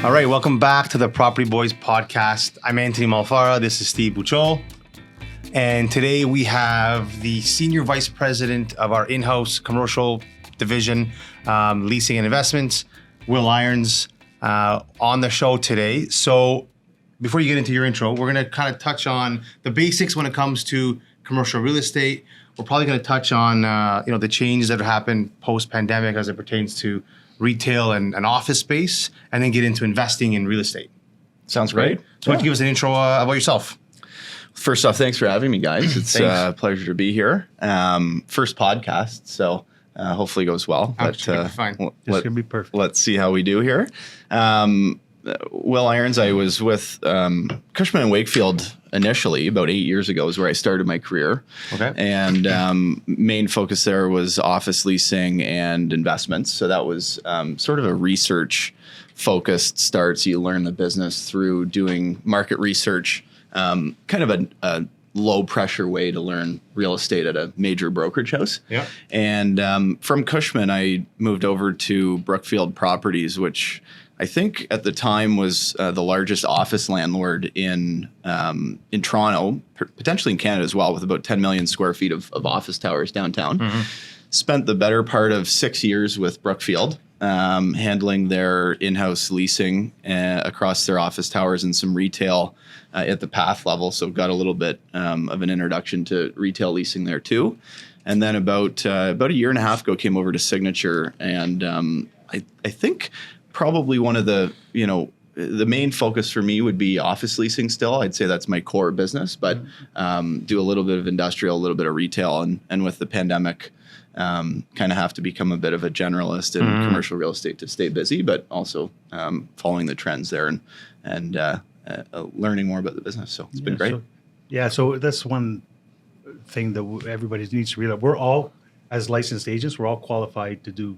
All right, welcome back to the Property Boys podcast. I'm Antony Malfara. This is Steve Bucciol. And today we have the Senior Vice President of our in-house commercial division, leasing and investments, Wil Irons, on the show today. So before you get into your intro, we're going to kind of touch on the basics when it comes to commercial real estate. We're probably going to touch on the changes that have happened post-pandemic as it pertains to retail and office space, and then get into investing in real estate. Sounds great. So why don't you give us an intro about yourself? First off, thanks for having me, guys. It's a pleasure to be here. First podcast, so hopefully it goes well. It's going to be fine. It's going to be perfect. Let's see how we do here. Wil Irons, I was with Cushman & Wakefield initially about 8 years ago is where I started my career. Okay. And main focus there was office leasing and investments. So that was sort of a research focused start. So you learn the business through doing market research, kind of a low pressure way to learn real estate at a major brokerage house. Yeah. And from Cushman, I moved over to Brookfield Properties, which I think at the time was the largest office landlord in Toronto, potentially in Canada as well, with about 10 million square feet of office towers downtown. Mm-hmm. Spent the better part of 6 years with Brookfield, handling their in-house leasing across their office towers and some retail at the path level. So got a little bit of an introduction to retail leasing there too. And then about a year and a half ago, came over to Signature, and I think probably one of the main focus for me would be office leasing still. I'd say that's my core business, but do a little bit of industrial, a little bit of retail. And with the pandemic, kind of have to become a bit of a generalist in commercial real estate to stay busy, but also following the trends there and learning more about the business. So it's been great. So that's one thing that everybody needs to realize. We're all, as licensed agents, we're all qualified to do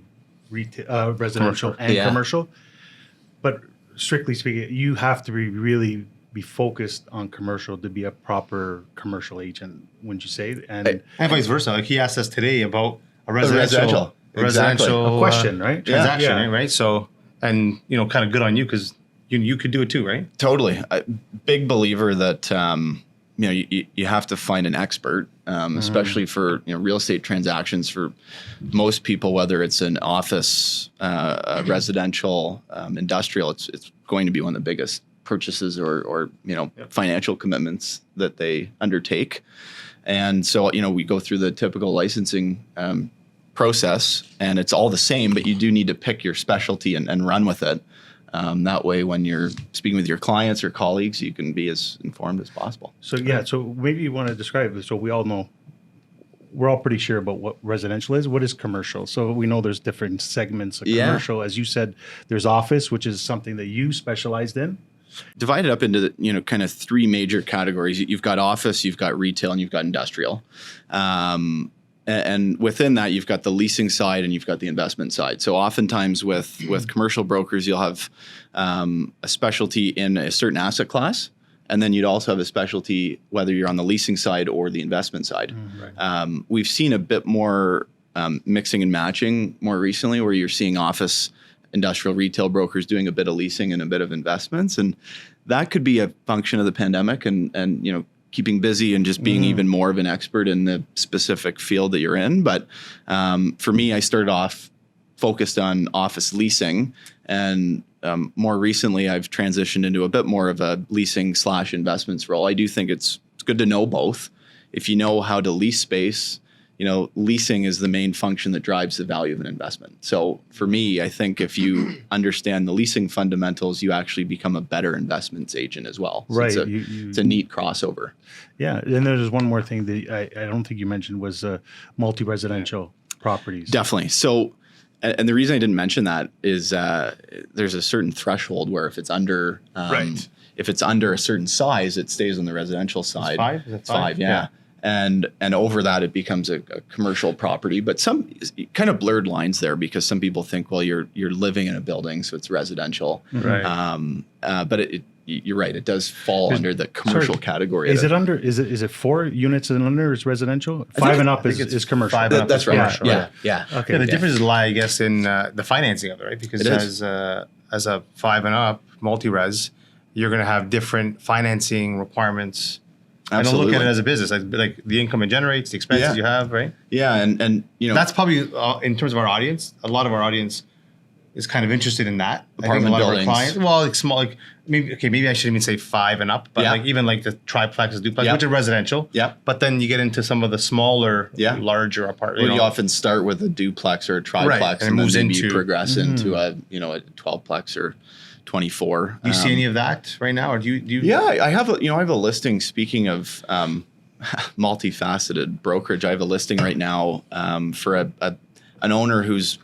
retail, residential and commercial, but strictly speaking, you have to really be focused on commercial to be a proper commercial agent, wouldn't you say? And vice versa. Like he asked us today about a residential question, right? Transaction, right? So, and kind of good on you because you could do it too, right? Totally. Big believer that you have to find an expert, especially for real estate transactions. For most people, whether it's an office, residential, industrial, it's going to be one of the biggest purchases or financial commitments that they undertake. And so we go through the typical licensing process, and it's all the same, but you do need to pick your specialty and run with it. That way, when you're speaking with your clients or colleagues, you can be as informed as possible. So maybe you want to describe it. So we all know, we're all pretty sure about what residential is. What is commercial? So we know there's different segments of commercial. As you said, there's office, which is something that you specialized in. Divided up into the, kind of three major categories. You've got office, you've got retail, and you've got industrial. And within that, you've got the leasing side and you've got the investment side. So oftentimes with commercial brokers, you'll have a specialty in a certain asset class. And then you'd also have a specialty whether you're on the leasing side or the investment side. Right. We've seen a bit more mixing and matching more recently, where you're seeing office, industrial, retail brokers doing a bit of leasing and a bit of investments. And that could be a function of the pandemic and keeping busy and just being even more of an expert in the specific field that you're in. But for me, I started off focused on office leasing, and more recently I've transitioned into a bit more of a leasing / investments role. I do think it's good to know both. If you know how to lease space, leasing is the main function that drives the value of an investment. So for me, I think if you understand the leasing fundamentals, you actually become a better investments agent as well. So right. It's a neat crossover. Yeah. And there's one more thing that I don't think you mentioned was multi-residential properties. Definitely. So, and the reason I didn't mention that is there's a certain threshold where if it's under if it's under a certain size, it stays on the residential side. It's 5? Is it 5? Yeah. And over that, it becomes a commercial property. But some kind of blurred lines there, because some people think, well, you're living in a building, so it's residential. Right. But you're right. It does fall under the commercial category. Is it 4 units and under is residential? 5 and up is commercial. 5 and up that's is right. commercial. Yeah. Okay. The differences lie, I guess, in the financing of it, right? Because it has as a 5 and up multi-res, you're going to have different financing requirements. And don't look at it as a business, like the income it generates, the expenses you have, right? Yeah, and that's probably in terms of our audience. A lot of our audience is kind of interested in that. Apartment buildings. Of our clients, like small, like maybe I shouldn't even say 5 and up, but like even like the triplexes, duplexes, which are residential. Yeah. But then you get into some of the smaller, larger apartments. You often start with a duplex or a triplex, and moves into progress into a 12plex or 24. Do you see any of that right now, or do you? Yeah, I have a listing. Speaking of multifaceted brokerage, I have a listing right now for an owner whose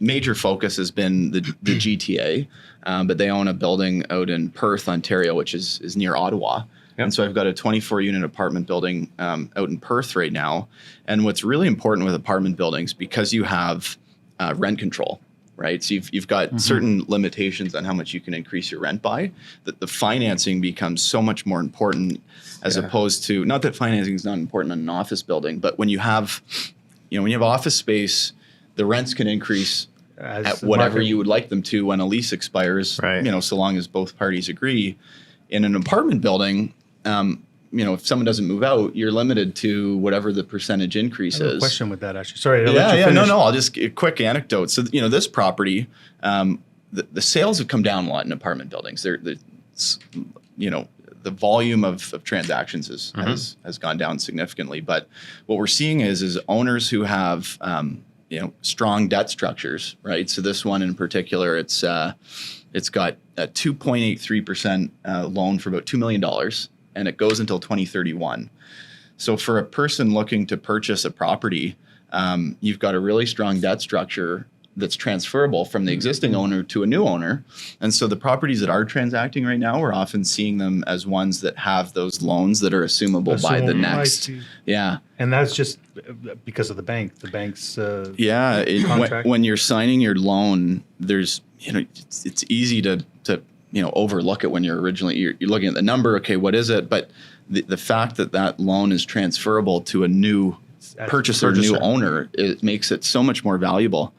major focus has been the GTA, but they own a building out in Perth, Ontario, which is near Ottawa. Yep. And so I've got a 24-unit apartment building out in Perth right now. And what's really important with apartment buildings, because you have rent control, right? So you've got certain limitations on how much you can increase your rent by, that the financing becomes so much more important as opposed to, not that financing is not important in an office building, but when you have office space, the rents can increase at whatever you would like them to when a lease expires, so long as both parties agree. In an apartment building, if someone doesn't move out, you're limited to whatever the percentage increase is. I have a question with that, actually. Sorry. No. I'll just a quick anecdote. So, this property, the sales have come down a lot in apartment buildings. The volume of transactions has gone down significantly. But what we're seeing is owners who have strong debt structures, right? So this one in particular, it's got a 2.83% loan for about $2 million. And it goes until 2031. So for a person looking to purchase a property, you've got a really strong debt structure that's transferable from the existing owner to a new owner. And so the properties that are transacting right now, we're often seeing them as ones that have those loans that are assumable by the next. Yeah. And that's just because of the bank. The bank's when you're signing your loan, there's it's easy to overlook it when you're looking at the number. Okay, what is it? But the fact that loan is transferable to a new purchaser, new owner, it makes it so much more valuable.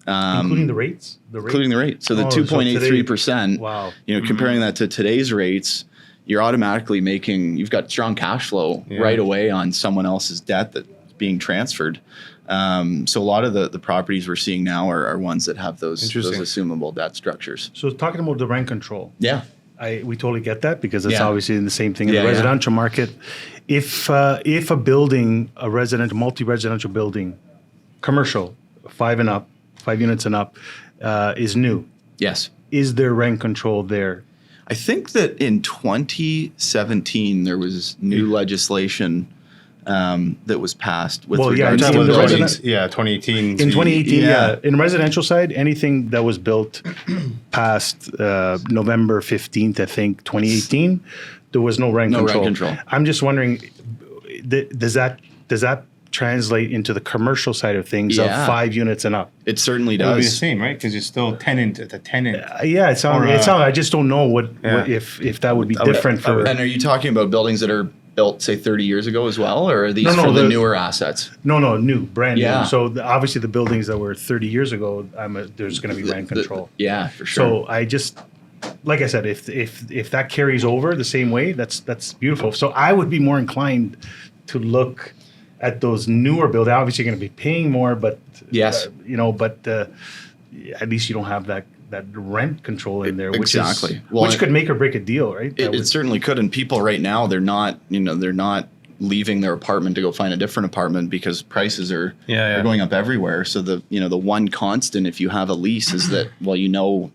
Including the rates? Including the rate. So the 2.83%, wow. Comparing that to today's rates, you're automatically you've got strong cash flow right away on someone else's debt that's being transferred. So a lot of the properties we're seeing now are ones that have those assumable debt structures. So talking about the rent control. Yeah. We totally get that because it's obviously the same thing in the residential market. If a building, multi-residential building, commercial, 5 units and up, is new. Yes. Is there rent control there? I think that in 2017 there was new legislation that was passed with regards to buildings. 2018. In 2018, in residential side, anything that was built past November 15th, I think, 2018, there was no rent control. I'm just wondering, does that translate into the commercial side of things of 5 units and up? It certainly does. It would be the same, right? Because you're still tenant. It sounds. I just don't know what if that would be different for. And are you talking about buildings that are built, say, 30 years ago as well, or are these for the newer assets? No, brand new. So obviously the buildings that were 30 years ago, there's going to be rent control. For sure. So I just, like I said, if that carries over the same way, that's beautiful. So I would be more inclined to look at those newer buildings. Obviously, you're going to be paying more, but yes, at least you don't have that rent control in there, which exactly. Which could make or break a deal, right? It certainly could. And people right now, they're not leaving their apartment to go find a different apartment because prices are going up everywhere. So the one constant, if you have a lease, is that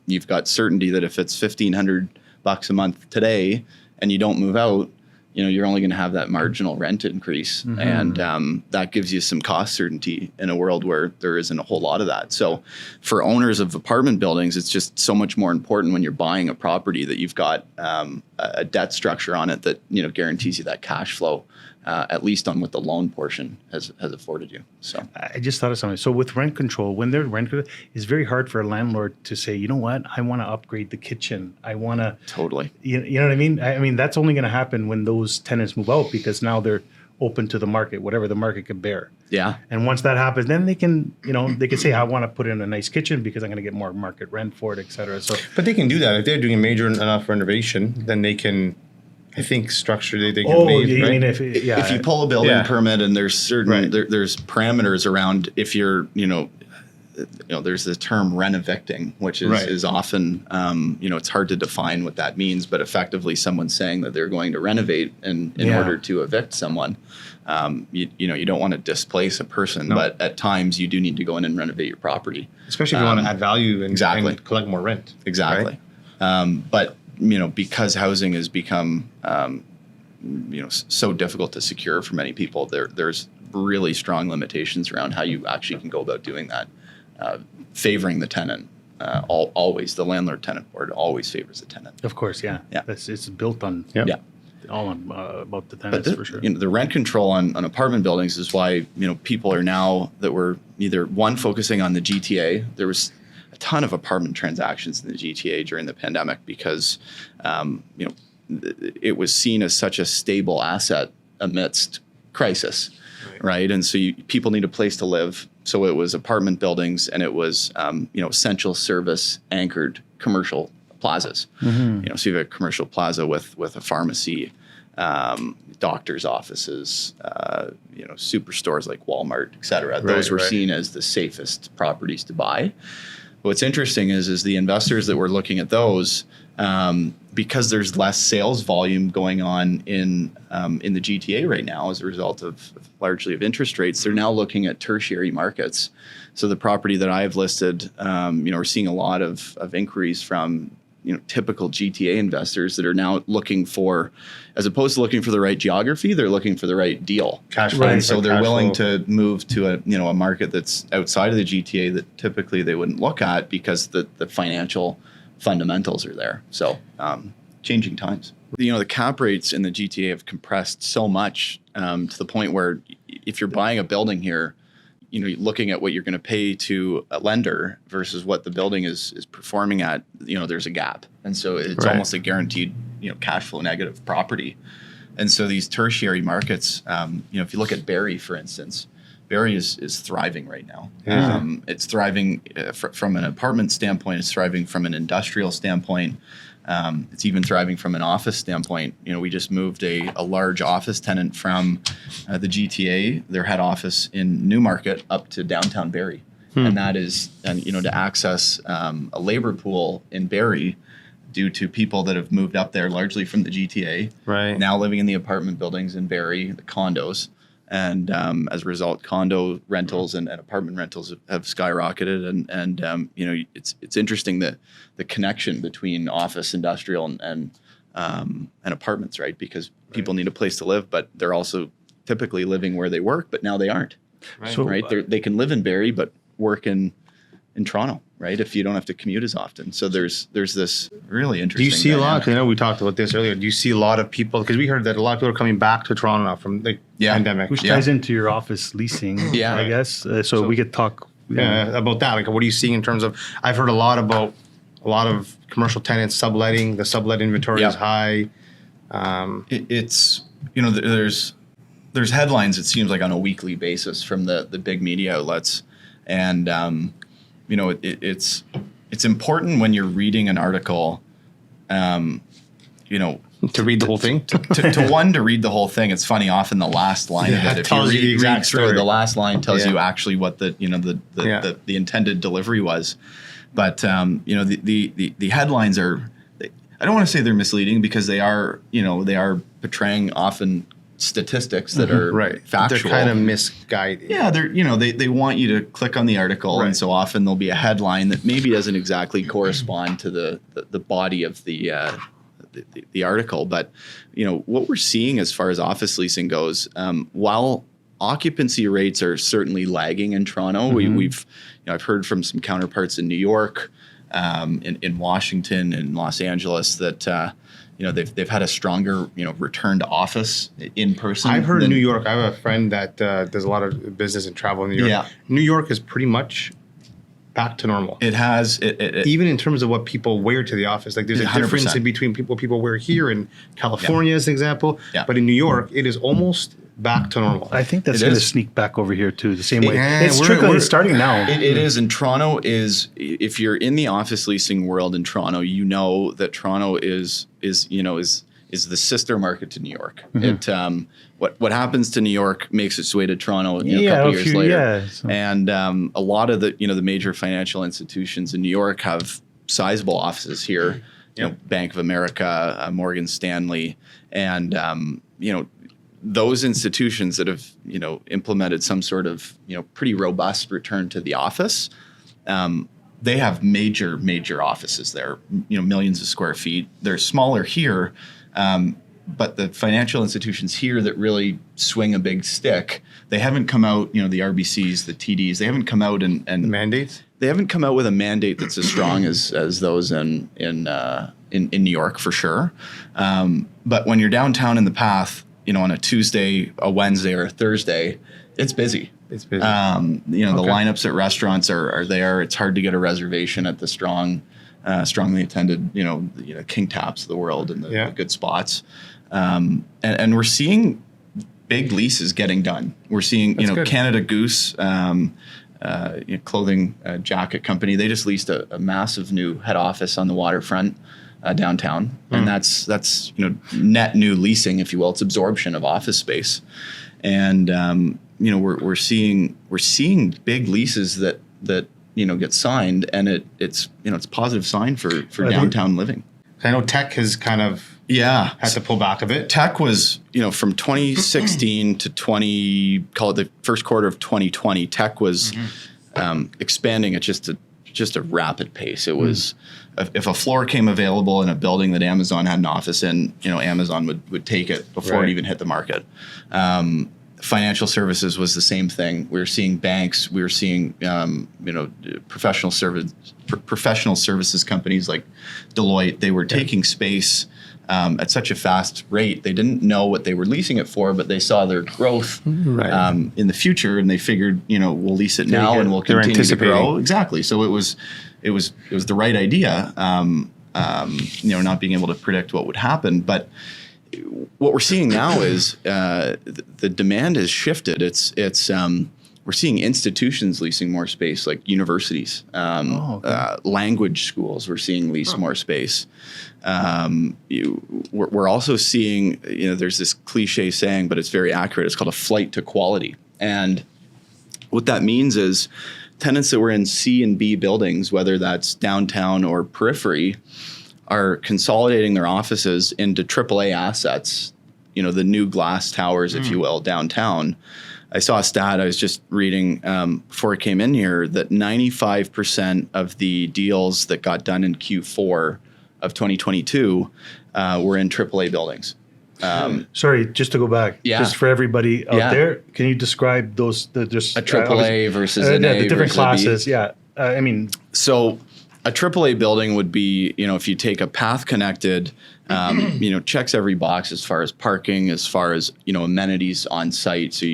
you've got certainty that if it's $1,500 a month today and you don't move out, you're only going to have that marginal rent increase. And that gives you some cost certainty in a world where there isn't a whole lot of that. So for owners of apartment buildings, it's just so much more important when you're buying a property that you've got a debt structure on it that guarantees you that cash flow, at least on what the loan portion has afforded you. So I just thought of something. So with rent control, when they're rent control, it's very hard for a landlord to say, you know what, I want to upgrade the kitchen. I want to totally. You know what I mean? I mean that's only going to happen when those tenants move out because now they're open to the market, whatever the market can bear. Yeah. And once that happens, then they can, they can say, I want to put in a nice kitchen because I'm going to get more market rent for it, et cetera. So, But they can do that. If they're doing a major enough renovation, then they can, I think, structure they can you right? mean if If you pull a building Yeah. permit and there's certain Right. there's parameters around if you're there's the term renovicting, which is Right. is often it's hard to define what that means, but effectively someone's saying that they're going to renovate in Yeah. order to evict someone. You don't want to displace a person, No. but at times you do need to go in and renovate your property. Especially if you want to add value and, exactly. and collect more rent. Exactly. Right? But because housing has become so difficult to secure for many people, there's really strong limitations around how you actually can go about doing that. Favoring the tenant, always the landlord-tenant board always favors the tenant. Of course, yeah. Yeah. It's built on Yep. all on about the But tenants for sure. the rent control on apartment buildings is why people are now that were either focusing on the GTA. There was a ton of apartment transactions in the GTA during the pandemic because it was seen as such a stable asset amidst crisis, right? And so people need a place to live. So it was apartment buildings and it was essential service anchored commercial plazas. Mm-hmm. So you have a commercial plaza with a pharmacy, doctors' offices, superstores like Walmart, et cetera. Those were seen as the safest properties to buy. What's interesting is the investors that were looking at those, because there's less sales volume going on in the GTA right now as a result of largely of interest rates, they're now looking at tertiary markets. So the property that I've listed, we're seeing a lot of inquiries from typical GTA investors that are now looking for, as opposed to looking for the right geography, they're looking for the right deal. Cash flow. And so they're cash willing flow. to move to a market that's outside of the GTA that typically they wouldn't look at because the financial fundamentals are there. So changing times. The cap rates in the GTA have compressed so much to the point where if you're buying a building here, looking at what you're going to pay to a lender versus what the building is performing at, there's a gap. And so it's almost a guaranteed, cash flow negative property. And so these tertiary markets, if you look at Barrie, for instance, Barrie is thriving right now. It's thriving from an apartment standpoint. It's thriving from an industrial standpoint. It's even thriving from an office standpoint. We just moved a large office tenant from the GTA, their head office in Newmarket, up to downtown Barrie. And that is, to access a labor pool in Barrie due to people that have moved up there largely from the GTA, now living in the apartment buildings in Barrie, the condos. And as a result, condo rentals and apartment rentals have skyrocketed. And it's interesting that the connection between office, industrial, and apartments, right? Because people need a place to live, but they're also typically living where they work, but now they aren't. Right? They can live in Barrie, but work in Toronto, right? If you don't have to commute as often. So there's this really interesting. Do you see dynamic. a lot? 'Cause I know we talked about this earlier. Do you see a lot of people? Because we heard that a lot of people are coming back to Toronto now from the pandemic. Which ties into your office leasing, I guess. So we could talk about that. Like, what are you seeing in terms of? I've heard a lot about a lot of commercial tenants subletting. The sublet inventory is high. It's there's headlines. It seems like on a weekly basis from the big media outlets, and it's important when you're reading an article, to read the whole thing. to read the whole thing. It's funny. Often the last line of it, if you read the exact story, the last line tells you actually what the intended delivery was. But the headlines are. I don't want to say they're misleading because they are portraying often statistics that are factual. They're kind of misguided. Yeah, they want you to click on the article, and so often there'll be a headline that maybe doesn't exactly correspond to the body of the article. But what we're seeing as far as office leasing goes, while occupancy rates are certainly lagging in Toronto, I've heard from some counterparts in New York, in Washington and Los Angeles that. They've had a stronger return to office in person. I've heard New York. I have a friend that does a lot of business and travel in New York. Yeah. New York is pretty much back to normal. It has even in terms of what people wear to the office. Like there's a 100%. difference in between people wear here in California as an example. Yeah. But in New York, it is almost back to normal. I think that's It going to is. sneak back over here too, the same way. Yeah, It's we're- trickling. we're- It's starting now. It is, and Toronto is. If you're in the office leasing world in Toronto, you know that Toronto is the sister market to New York. It what happens to New York makes its way to Toronto a couple years later. Yeah, so- And a lot of the major financial institutions in New York have sizable offices here. Bank of America, Morgan Stanley, and those institutions that have implemented some sort of pretty robust return to the office. They have major offices there, millions of square feet. They're smaller here, but the financial institutions here that really swing a big stick, they haven't come out, the RBCs, the TDs, they haven't come out and Mandates? they haven't come out with a mandate that's as strong as those in New York for sure. But when you're downtown in the Path, on a Tuesday, a Wednesday, or a Thursday, it's busy. It's busy. The lineups at restaurants are there. It's hard to get a reservation at the strongly attended, King Taps of the world and the good spots. And we're seeing big leases getting done. We're seeing, good. Canada Goose, clothing jacket company. They just leased a massive new head office on the waterfront downtown, and that's net new leasing, if you will. It's absorption of office space, and we're seeing big leases that get signed, and it's a positive sign for downtown living. I know tech has kind of had to pull back a bit. Tech was, from 2016 to call it the first quarter of 2020, tech was expanding at just a rapid pace. It was, if a floor came available in a building that Amazon had an office in, Amazon would take it before it even hit the market. Financial services was the same thing. We were seeing banks. We were seeing, professional services companies like Deloitte. They were taking space at such a fast rate. They didn't know what they were leasing it for, but they saw their growth in the future, and they figured, we'll lease it now and we'll continue to grow. Exactly. So it was the right idea. Not being able to predict what would happen, but what we're seeing now is the demand has shifted. We're seeing institutions leasing more space, like universities, language schools. We're seeing lease more space. We're also seeing, there's this cliche saying, but it's very accurate. It's called a flight to quality. And what that means is tenants that were in C and B buildings, whether that's downtown or periphery, are consolidating their offices into AAA assets, the new glass towers, if you will, downtown. I saw a stat I was just reading before I came in here that 95% of the deals that got done in Q4 of 2022 were in AAA buildings. Sorry, just to go back, just for everybody out there, can you describe those? Just a AAA versus an A the different versus classes. So a AAA building would be, if you take a path connected, checks every box as far as parking, as far as, amenities on site. So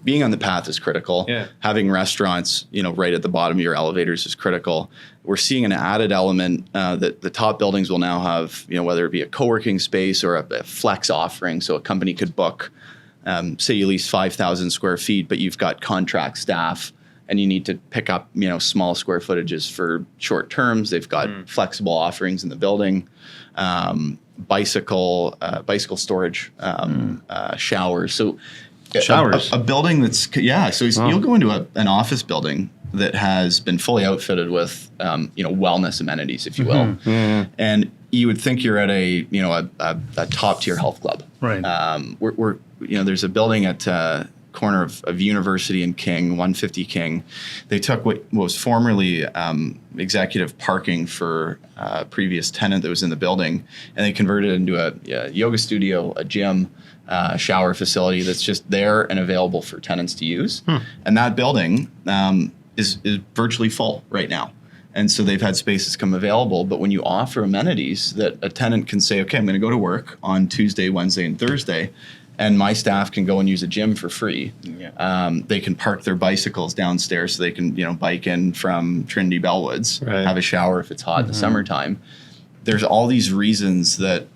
being on the path is critical. Yeah. Having restaurants, right at the bottom of your elevators is critical. We're seeing an added element that the top buildings will now have, whether it be a co-working space or a flex offering. So a company could book, say you lease 5,000 square feet, but you've got contract staff, and you need to pick up, small square footages for short terms. They've got flexible offerings in the building, bicycle storage, showers. So showers. A building that's So you'll go into an office building that has been fully outfitted with wellness amenities, if you will, and you would think you're at a top tier health club. Right. We're there's a building at corner of University and King, 150 King. They took what was formerly executive parking for a previous tenant that was in the building, and they converted it into a yoga studio, a gym, shower facility that's just there and available for tenants to use. And that building is virtually full right now. And so they've had spaces come available. But when you offer amenities that a tenant can say, okay, I'm going to go to work on Tuesday, Wednesday, and Thursday, and my staff can go and use a gym for free. They can park their bicycles downstairs so they can, bike in from Trinity Bellwoods, have a shower if it's hot in the summertime. There's all these reasons that,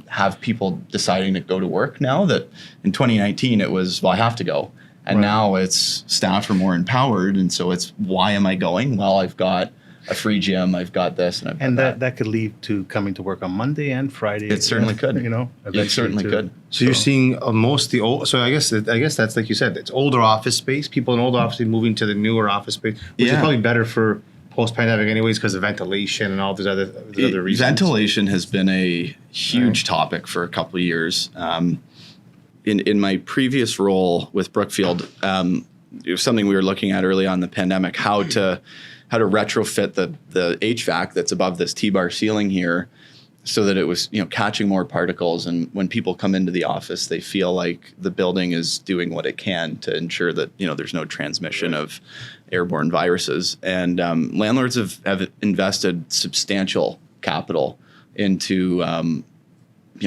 have people deciding to go to work now. That in 2019 it was, well, I have to go. And now it's staff are more empowered. And so it's, why am I going? Well, I've got a free gym, I've got this, and I've got that. That could lead to coming to work on Monday and Friday. It certainly could. It certainly could. So you're seeing most of the old. So I guess that's like you said. It's older office space. People in older office moving to the newer office space, which is probably better for post-pandemic, anyways, because of ventilation and all these other reasons. Ventilation has been a huge topic for a couple of years. In my previous role with Brookfield, it was something we were looking at early on in the pandemic, how to retrofit the HVAC that's above this T-bar ceiling here so that it was, catching more particles. And when people come into the office, they feel like the building is doing what it can to ensure that, there's no transmission of airborne viruses. And landlords have invested substantial capital into,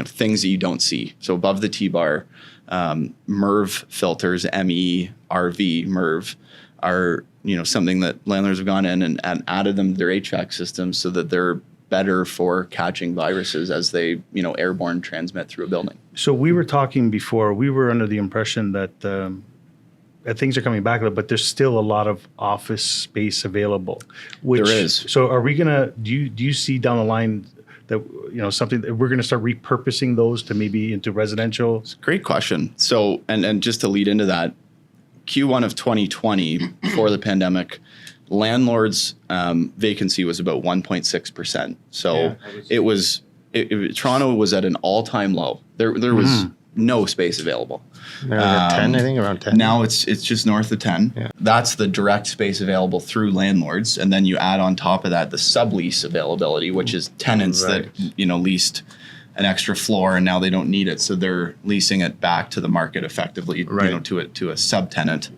things that you don't see. So above the T-bar, MERV filters, MERV, MERV, are something that landlords have gone in and added them to their HVAC systems so that they're better for catching viruses as they airborne transmit through a building. So we were talking before. We were under the impression that things are coming back a little, but there's still a lot of office space available. There is. So are we gonna? Do you see down the line that something that we're going to start repurposing those to maybe into residential? It's a great question. So and just to lead into that, Q1 of 2020, before the pandemic, landlords' vacancy was about 1.6%. So Toronto was at an all-time low. There was no space available. Around 10, I think, around 10. Now it's just north of 10. Yeah. That's the direct space available through landlords. And then you add on top of that the sublease availability, which is tenants that, leased an extra floor and now they don't need it. So they're leasing it back to the market effectively, to a subtenant.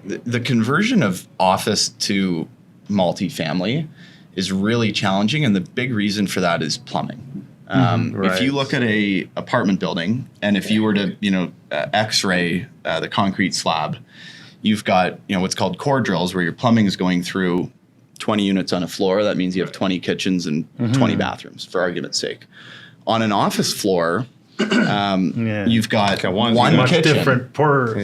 The conversion of office to multifamily is really challenging. And the big reason for that is plumbing. If you look at a apartment building, and if you were to, X-ray the concrete slab, you've got, what's called core drills where your plumbing is going through 20 units on a floor. That means you have 20 kitchens and 20 bathrooms, for argument's sake. On an office floor, you've got one kitchen, different per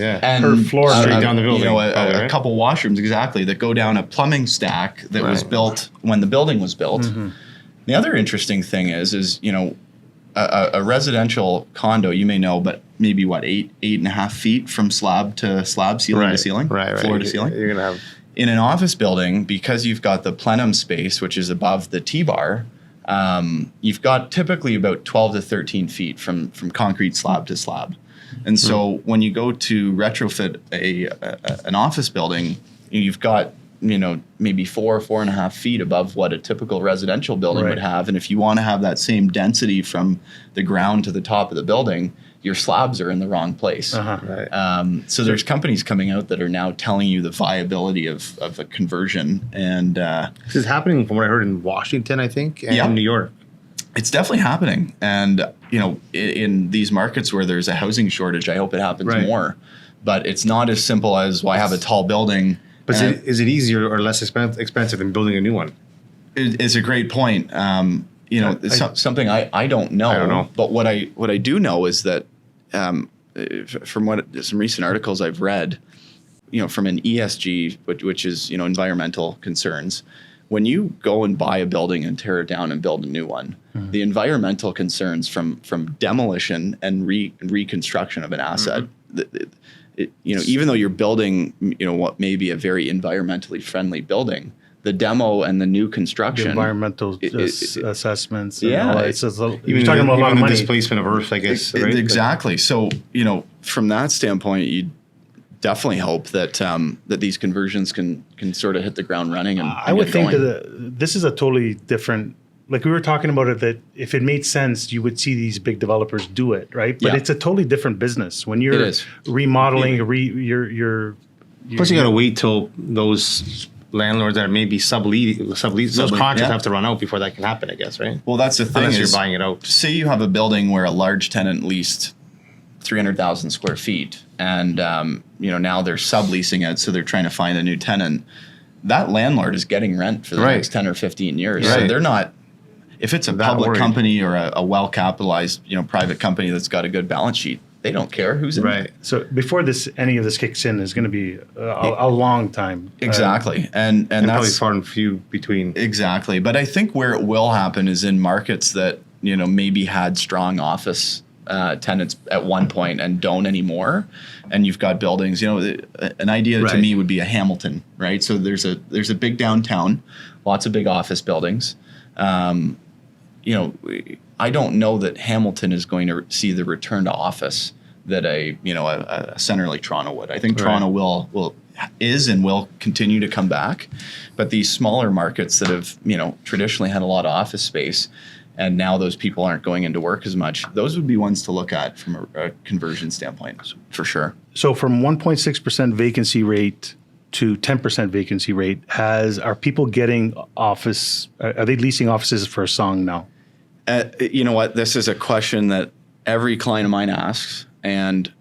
floor, straight down the building. A couple washrooms, exactly, that go down a plumbing stack that was built when the building was built. The other interesting thing is a residential condo, you may know, but maybe 8.5 feet from slab to slab, ceiling to ceiling, floor to ceiling. You're gonna have in an office building, because you've got the plenum space, which is above the T-bar. You've got typically about 12 to 13 feet from concrete slab to slab, and so when you go to retrofit an office building, you've got maybe 4.5 feet above what a typical residential building would have. And if you want to have that same density from the ground to the top of the building, your slabs are in the wrong place. So there's companies coming out that are now telling you the viability of a conversion. And this is happening from what I heard in Washington, I think, and in New York. It's definitely happening. And, in these markets where there's a housing shortage, I hope it happens more. But it's not as simple as, well, I have a tall building. But is it easier or less expensive than building a new one? It's a great point. It's something I don't know. I don't know. But what I do know is that from some recent articles I've read, from an ESG, which is environmental concerns, when you go and buy a building and tear it down and build a new one, the environmental concerns from demolition and reconstruction of an asset. Even though you're building, what may be a very environmentally friendly building, the demo and the new construction, the environmental assessments. It's you're talking about a lot of money. Displacement of Earth, I guess. Exactly. So, from that standpoint, you definitely hope that that these conversions can sort of hit the ground running. And I would think that this is a totally different. Like we were talking about it, that if it made sense, you would see these big developers do it, right? But it's a totally different business when you're remodeling. Plus, you got to wait till those landlords that are maybe sublease those contracts have to run out before that can happen, I guess, right? Well, that's the thing. Unless you're buying it out. Say you have a building where a large tenant leased 300,000 square feet, and now they're subleasing it, so they're trying to find a new tenant. That landlord is getting rent for the next 10 or 15 years, so they're not. If it's a That public worried. company or a well-capitalized, private company that's got a good balance sheet, they don't care who's in Right. it. So before any of this kicks in, is going to be a long time. Exactly. And And probably that's far and few between. exactly. But I think where it will happen is in markets that, maybe had strong office tenants at one point and don't anymore. And you've got buildings, an idea to Right. me would be a Hamilton, right? So there's a big downtown, lots of big office buildings. I don't know that Hamilton is going to see the return to office that a center like Toronto would. I think Toronto will continue to come back, but these smaller markets that have traditionally had a lot of office space, and now those people aren't going into work as much, those would be ones to look at from a conversion standpoint, for sure. So from 1.6% vacancy rate to 10% vacancy rate, are people getting office? Are they leasing offices for a song now? You know what? This is a question that every client of mine asks, and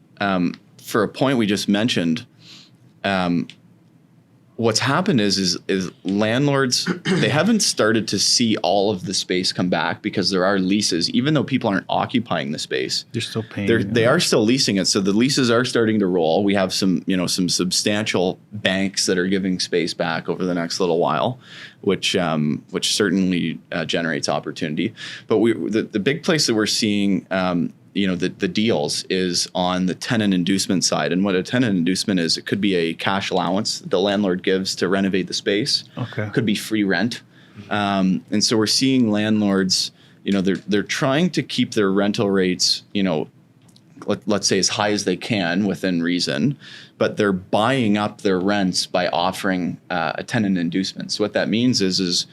for a point we just mentioned, what's happened is landlords, they haven't started to see all of the space come back because there are leases, even though people aren't occupying the space. They're still paying. They are still leasing it, so the leases are starting to roll. We have some substantial banks that are giving space back over the next little while, which certainly generates opportunity. But the big place that we're seeing the deals is on the tenant inducement side. And what a tenant inducement is, it could be a cash allowance the landlord gives to renovate the space. Okay. It could be free rent. And so we're seeing landlords, they're trying to keep their rental rates, let's say as high as they can within reason, but they're buying up their rents by offering a tenant inducement. So what that means is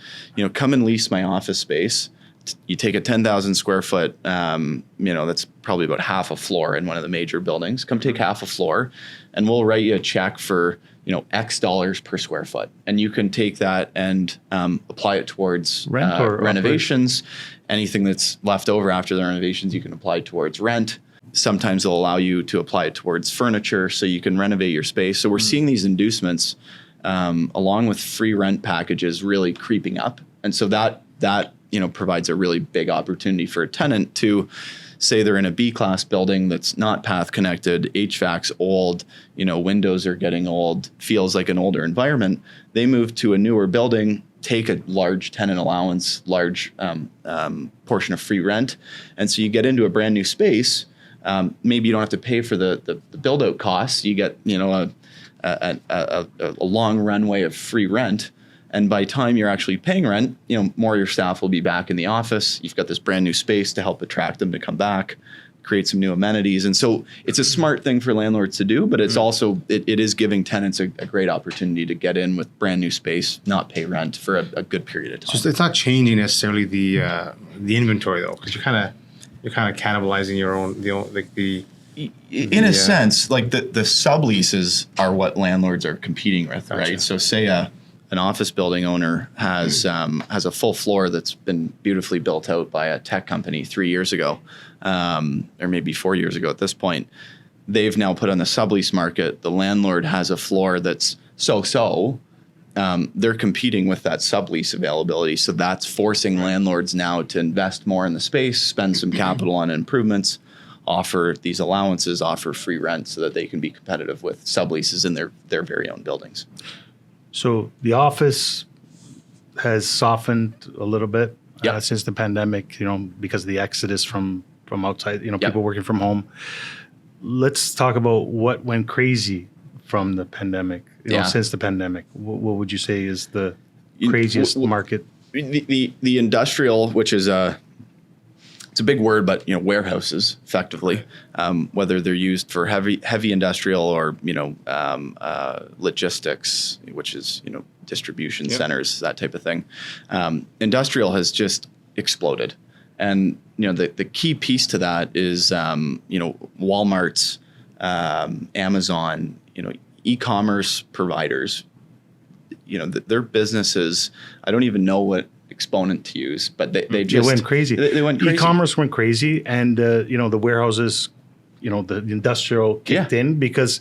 come and lease my office space. You take a 10,000 square foot, that's probably about half a floor in one of the major buildings. Come take half a floor, and we'll write you a check for X dollars per square foot, and you can take that and apply it towards Rent or renovations. Anything that's left over after the renovations, you can apply towards rent. Sometimes they'll allow you to apply it towards furniture, so you can renovate your space. So we're seeing these inducements, along with free rent packages, really creeping up, and so that provides a really big opportunity for a tenant to say they're in a B-class building that's not path connected, HVAC's old, windows are getting old, feels like an older environment. They move to a newer building, take a large tenant allowance, large portion of free rent. And so you get into a brand new space. Maybe you don't have to pay for the build out costs. You get, a long runway of free rent. And by the time you're actually paying rent, more of your staff will be back in the office. You've got this brand new space to help attract them to come back, create some new amenities. And so it's a smart thing for landlords to do, but it's also, it is giving tenants a great opportunity to get in with brand new space, not pay rent for a good period of time. It's not changing necessarily the inventory though, because you're kind of cannibalizing your own, in a sense, like the subleases are what landlords are competing with, Gotcha. right? So say an office building owner has a full floor that's been beautifully built out by a tech company 3 years ago, or maybe 4 years ago at this point. They've now put on the sublease market. The landlord has a floor that's so. They're competing with that sublease availability. So that's forcing landlords now to invest more in the space, spend some capital on improvements, offer these allowances, offer free rent so that they can be competitive with subleases in their very own buildings. So the office has softened a little bit since the pandemic, because of the exodus from outside, people working from home. Let's talk about what went crazy from the pandemic, since the pandemic. What would you say is the craziest market? The industrial, which is it's a big word, but warehouses effectively, whether they're used for heavy industrial or logistics, which is distribution centers, that type of thing. Industrial has just exploded, and the key piece to that is Walmart's, Amazon, e-commerce providers. Their businesses. I don't even know what exponent to use, but they just went crazy. They went crazy. E-commerce went crazy, and the warehouses, the industrial kicked in because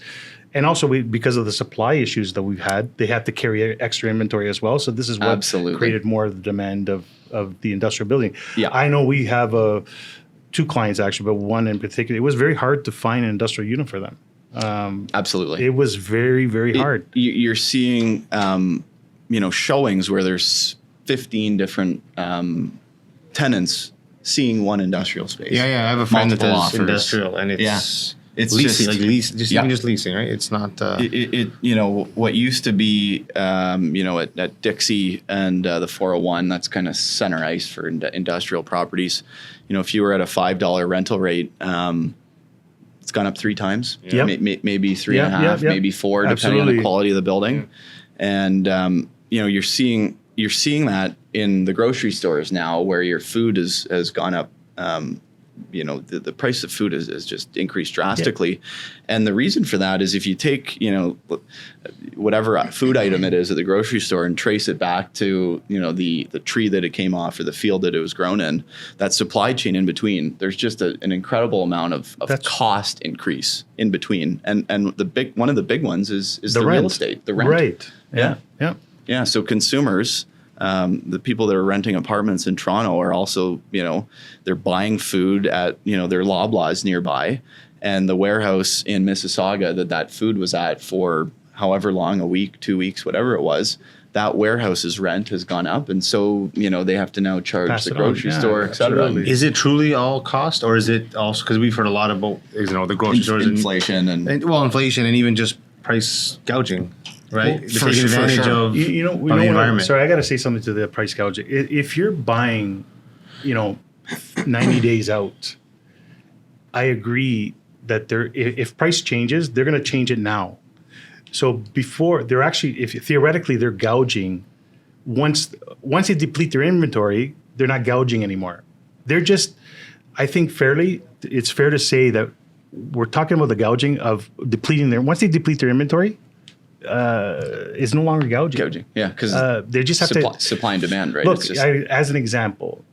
And also, because of the supply issues that we've had, they have to carry extra inventory as well. So this is what created more of the demand of the industrial building. Yeah. I know we have 2 clients actually, but one in particular. It was very hard to find an industrial unit for them. Absolutely. It was very, very hard. You're seeing, showings where there's 15 different tenants seeing one industrial space. Yeah, I have a friend that does offers. Industrial, and it's it's leasing, just, even just leasing, right? It's not. What used to be, at Dixie and the 401, that's kind of center ice for industrial properties. If you were at a $5 rental rate, it's gone up 3 times, maybe 3.5, maybe 4, depending on the quality of the building. And you're seeing that in the grocery stores now, where your food has gone up. The price of food has just increased drastically. And the reason for that is if you take, whatever food item it is at the grocery store and trace it back to, the tree that it came off or the field that it was grown in, that supply chain in between, there's just an incredible amount of cost increase in between. And one of the big ones is the real estate, the rent. Right. Yeah. Yeah. So consumers, the people that are renting apartments in Toronto are also, they're buying food at, their Loblaws nearby, and the warehouse in Mississauga that food was at for however long, a week, 2 weeks, whatever it was, that warehouse's rent has gone up. And so, they have to now charge the grocery store, et cetera. Is it truly all cost, or is it also, because we've heard a lot about, the grocery stores inflation and inflation and even just price gouging. Right, for advantage of the environment. Sorry, I got to say something to the price gouging. If you're buying, 90 days out, I agree that if price changes, they're going to change it now. So before they're actually, if theoretically they're gouging, once they deplete their inventory, they're not gouging anymore. They're just, I think it's fair to say that we're talking about the gouging of depleting once they deplete their inventory. Is no longer gouging. Yeah, because they just have supply and demand, right? Look, as an example,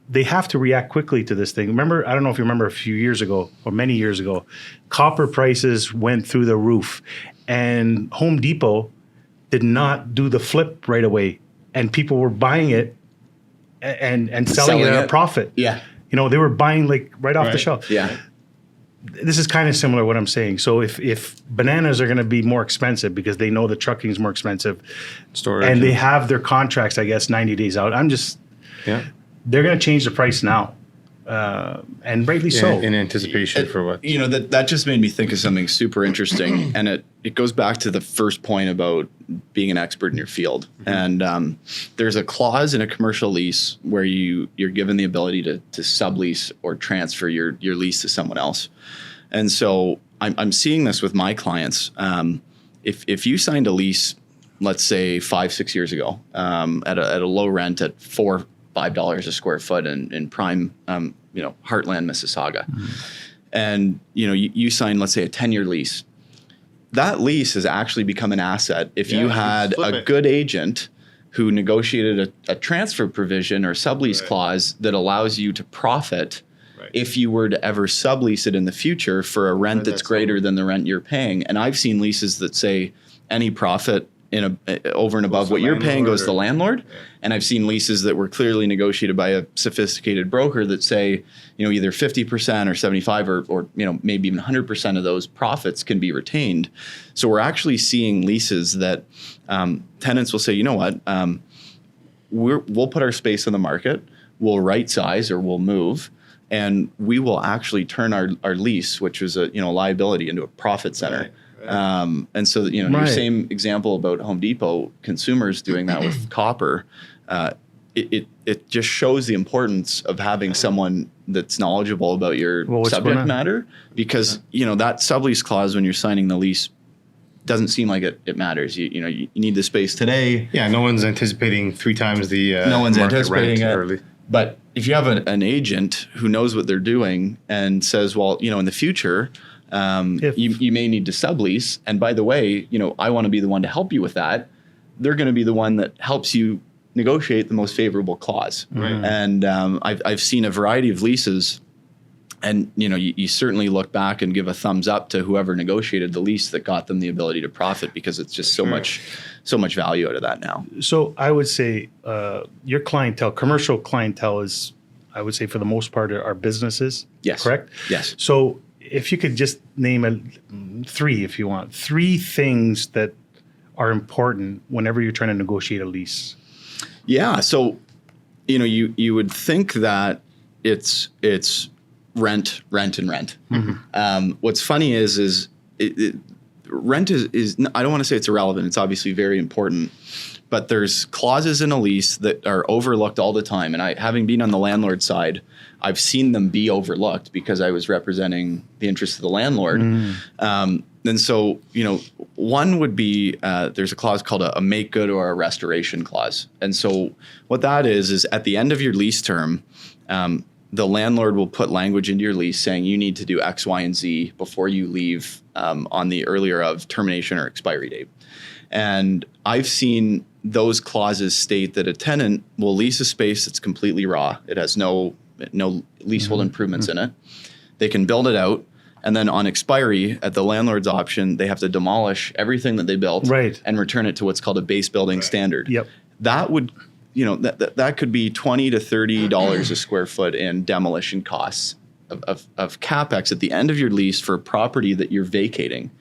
they have to react quickly to this thing. Remember, I don't know if you remember a few years ago or many years ago, copper prices went through the roof, and Home Depot did not do the flip right away, and people were buying it and selling it at a profit. Yeah, they were buying right off the shelf. Yeah. This is kind of similar to what I'm saying. So if bananas are going to be more expensive because they know the trucking is more expensive, storage, and they have their contracts, I guess, 90 days out, they're going to change the price now, and rightly so. In anticipation for what? That just made me think of something super interesting, and it goes back to the first point about being an expert in your field. Mm-hmm. And there's a clause in a commercial lease where you're given the ability to sublease or transfer your lease to someone else. And so I'm seeing this with my clients. If you signed a lease, let's say 5-6 years ago, at a low rent at $4-5 a square foot in prime, Heartland, Mississauga, and you sign, let's say, a 10-year lease, that lease has actually become an asset if you had a good agent who negotiated a transfer provision or sublease clause that allows you to profit if you were to ever sublease it in the future for a rent that's greater than the rent you're paying. And I've seen leases that say any profit over and above what you're paying goes to the landlord. Yeah. And I've seen leases that were clearly negotiated by a sophisticated broker that say, either 50% or 75 or maybe even 100% of those profits can be retained. So we're actually seeing leases that tenants will say, you know what, we'll put our space on the market, we'll right size or we'll move, and we will actually turn our lease, which was a liability, into a profit center. Right. And so, your same example about Home Depot consumers doing that with copper, it just shows the importance of having someone that's knowledgeable about your subject matter, because that sublease clause when you're signing the lease doesn't seem like it matters. You need the space today. Yeah, no one's anticipating 3 times the no one's market anticipating rent it. early. But if you have an agent who knows what they're doing and says, well, in the future, you may need to sublease, and by the way, I want to be the one to help you with that, they're going to be the one that helps you negotiate the most favorable clause. Right. And I've seen a variety of leases And, you certainly look back and give a thumbs up to whoever negotiated the lease that got them the ability to profit, because it's just so much value out of that now. So I would say your clientele, commercial clientele is, I would say for the most part, are businesses. Yes. Correct? Yes. So if you could just name three, if you want, three things that are important whenever you're trying to negotiate a lease. Yeah. So, you would think that it's rent. Mm-hmm. What's funny is rent is I don't want to say it's irrelevant. It's obviously very important, but there's clauses in a lease that are overlooked all the time. And having been on the landlord side, I've seen them be overlooked because I was representing the interests of the landlord. And so, one would be there's a clause called a make good or a restoration clause. And so what that is at the end of your lease term, the landlord will put language into your lease saying you need to do X, Y, and Z before you leave on the earlier of termination or expiry date. And I've seen those clauses state that a tenant will lease a space that's completely raw. It has no leasehold improvements in it. They can build it out. And then on expiry, at the landlord's option, they have to demolish everything that they built and return it to what's called a base building standard. Yep. That would, that could be $20 to $30 a square foot in demolition costs of CapEx at the end of your lease for a property that you're vacating.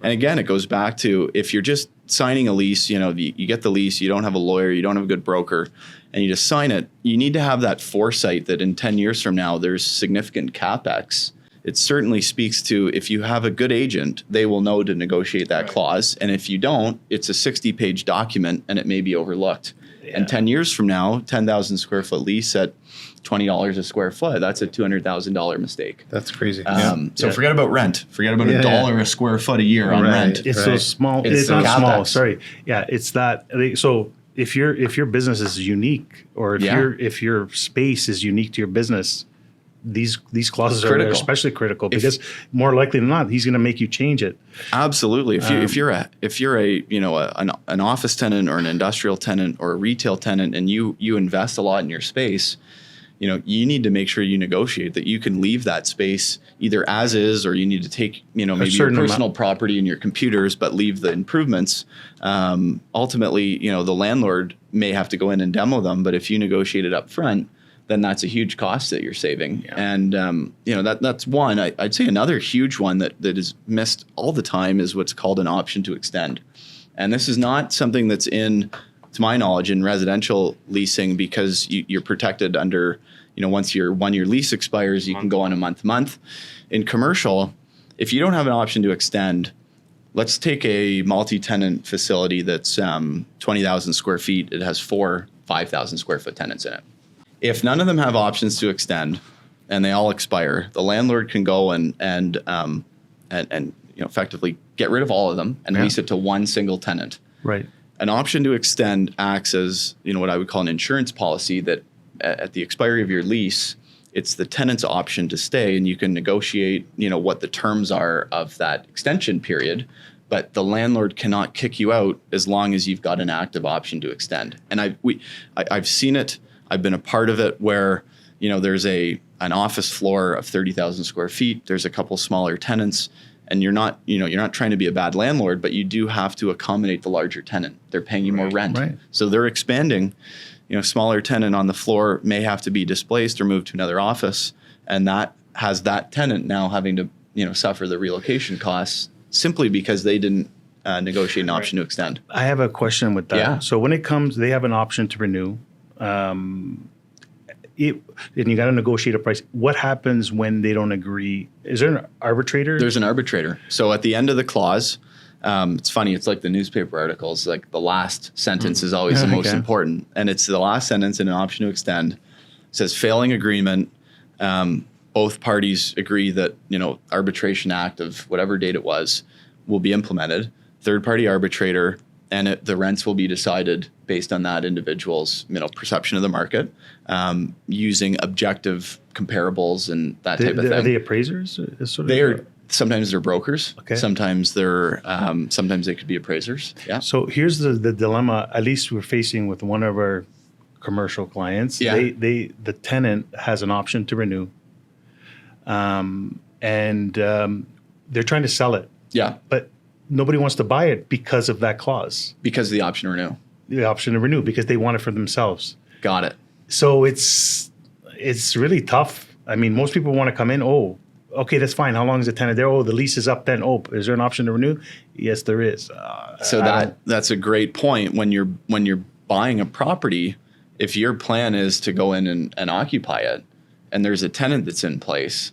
And again, it goes back to, if you're just signing a lease, you get the lease, you don't have a lawyer, you don't have a good broker, and you just sign it, you need to have that foresight that in 10 years from now, there's significant CapEx. It certainly speaks to, if you have a good agent, they will know to negotiate that clause. And if you don't, it's a 60-page document and it may be overlooked. Yeah. And 10 years from now, 10,000 square foot lease at $20 a square foot, that's a $200,000 mistake. That's crazy. So forget about rent. Forget about $1 a square foot a year on rent. It's so small. It's not small. Sorry. Yeah, it's that. So if your business is unique, or if your space is unique to your business, these clauses are especially critical, because more likely than not, he's going to make you change it. Absolutely. If you're an office tenant or an industrial tenant or a retail tenant, and you invest a lot in your space, you need to make sure you negotiate that you can leave that space either as is, or you need to take, maybe your personal property and your computers, but leave the improvements. Ultimately, the landlord may have to go in and demo them, but if you negotiate it up front, then that's a huge cost that you're saving. Yeah. And, that's one. I'd say another huge one that is missed all the time is what's called an option to extend. And this is not something that's to my knowledge, in residential leasing, because you're protected under, once your 1-year lease expires, you can go on a month. In commercial, if you don't have an option to extend, let's take a multi-tenant facility that's 20,000 square feet. It has 4 5,000 square foot tenants in it. If none of them have options to extend and they all expire, the landlord can go and effectively get rid of all of them and lease it to one single tenant. Right. An option to extend acts as, what I would call an insurance policy, that at the expiry of your lease, it's the tenant's option to stay, and you can negotiate, what the terms are of that extension period, but the landlord cannot kick you out as long as you've got an active option to extend. And I've seen it. I've been a part of it where, there's an office floor of 30,000 square feet. There's a couple smaller tenants, and you're not trying to be a bad landlord, but you do have to accommodate the larger tenant. They're paying you more rent. Right. So they're expanding. Smaller tenant on the floor may have to be displaced or moved to another office. And that has that tenant now having to, suffer the relocation costs simply because they didn't negotiate an option to extend. I have a question with that. Yeah. So when it comes, they have an option to renew. And you got to negotiate a price. What happens when they don't agree? Is there an arbitrator? There's an arbitrator. So at the end of the clause, it's funny. It's like the newspaper articles. Like the last sentence is always the most important, and it's the last sentence in an option to extend. It says, failing agreement, both parties agree that arbitration act of whatever date it was will be implemented. Third party arbitrator, and the rents will be decided based on that individual's perception of the market, using objective comparables and that type of thing. Are they appraisers? Sometimes they're brokers. Okay. Sometimes they could be appraisers. Yeah. So here's the dilemma. At least we're facing with one of our commercial clients. Yeah. The tenant has an option to renew. they're trying to sell it. Yeah. But nobody wants to buy it because of that clause. Because of the option to renew. The option to renew, because they want it for themselves. Got it. So it's really tough. I mean, most people want to come in, oh, okay, that's fine. How long is the tenant there? Oh, the lease is up then. Oh, is there an option to renew? Yes, there is. So that's a great point. When you're buying a property, if your plan is to go in and occupy it, and there's a tenant that's in place,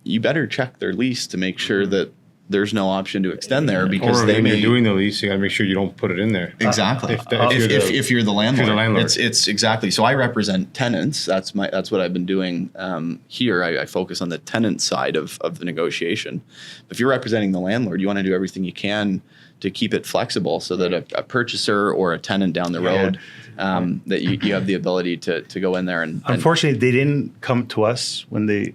you better check their lease to make sure that there's no option to extend there, because or they may you're doing the lease. You got to make sure you don't put it in there. Exactly. If you're the landlord, it's exactly. So I represent tenants. That's what I've been doing here. I focus on the tenant side of the negotiation. If you're representing the landlord, you want to do everything you can to keep it flexible, so that a purchaser or a tenant down the road, that you have the ability to go in there and. Unfortunately, they didn't come to us when they,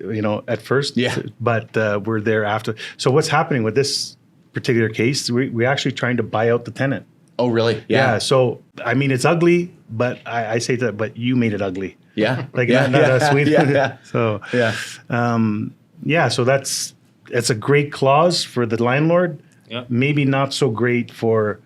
at first. Yeah. But we're there after. So what's happening with this particular case? We're actually trying to buy out the tenant. Oh, really? Yeah. So I mean, it's ugly, but I say that. But you made it ugly. Yeah. Not us. Yeah. So yeah. So that's a great clause for the landlord. Yeah. Maybe not so great for,